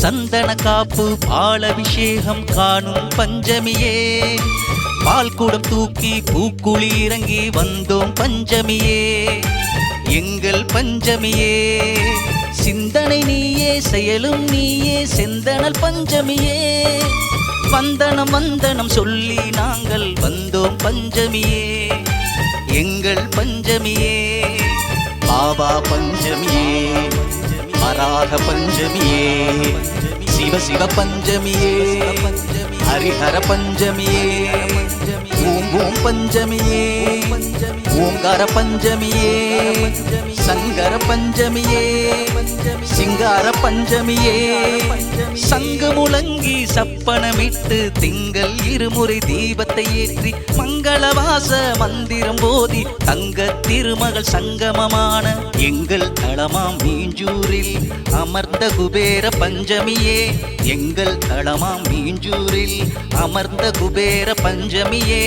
சந்தன காப்பு பாலபிஷேகம் காணும் பஞ்சமியே, பால் குடம் தூக்கி பூக்குழி இறங்கி வந்தோம் பஞ்சமியே, எங்கள் பஞ்சமியே. சிந்தனை நீயே செயலும் நீயே செந்தனல் பஞ்சமியே, வந்தனம் வந்தனம் சொல்லி நாங்கள் வந்தோம் பஞ்சமியே, எங்கள் பஞ்சமியே. பாபா பஞ்சமியே, வராக பஞ்சமியே, சிவ சிவ பஞ்சமியே, ஹரிஹர பஞ்சமியே, ஓம் ஓம் பஞ்சமியே, ஓங்கார பஞ்சமியே, சங்கர பஞ்சமியே, சிங்கார பஞ்சமியே. சங்கு முழங்கி சப்பனமிட்டு திங்கள் இருமுறை தீபத்தை ஏற்றி மங்களவாச மந்திரம் போதி தங்க திருமகள் சங்கமமான எங்கள் தளமாம் மீஞ்சூரில் அமர்ந்த குபேர பஞ்சமியே, எங்கள் தளமாம் மீஞ்சூரில் அமர்ந்த குபேர பஞ்சமியே.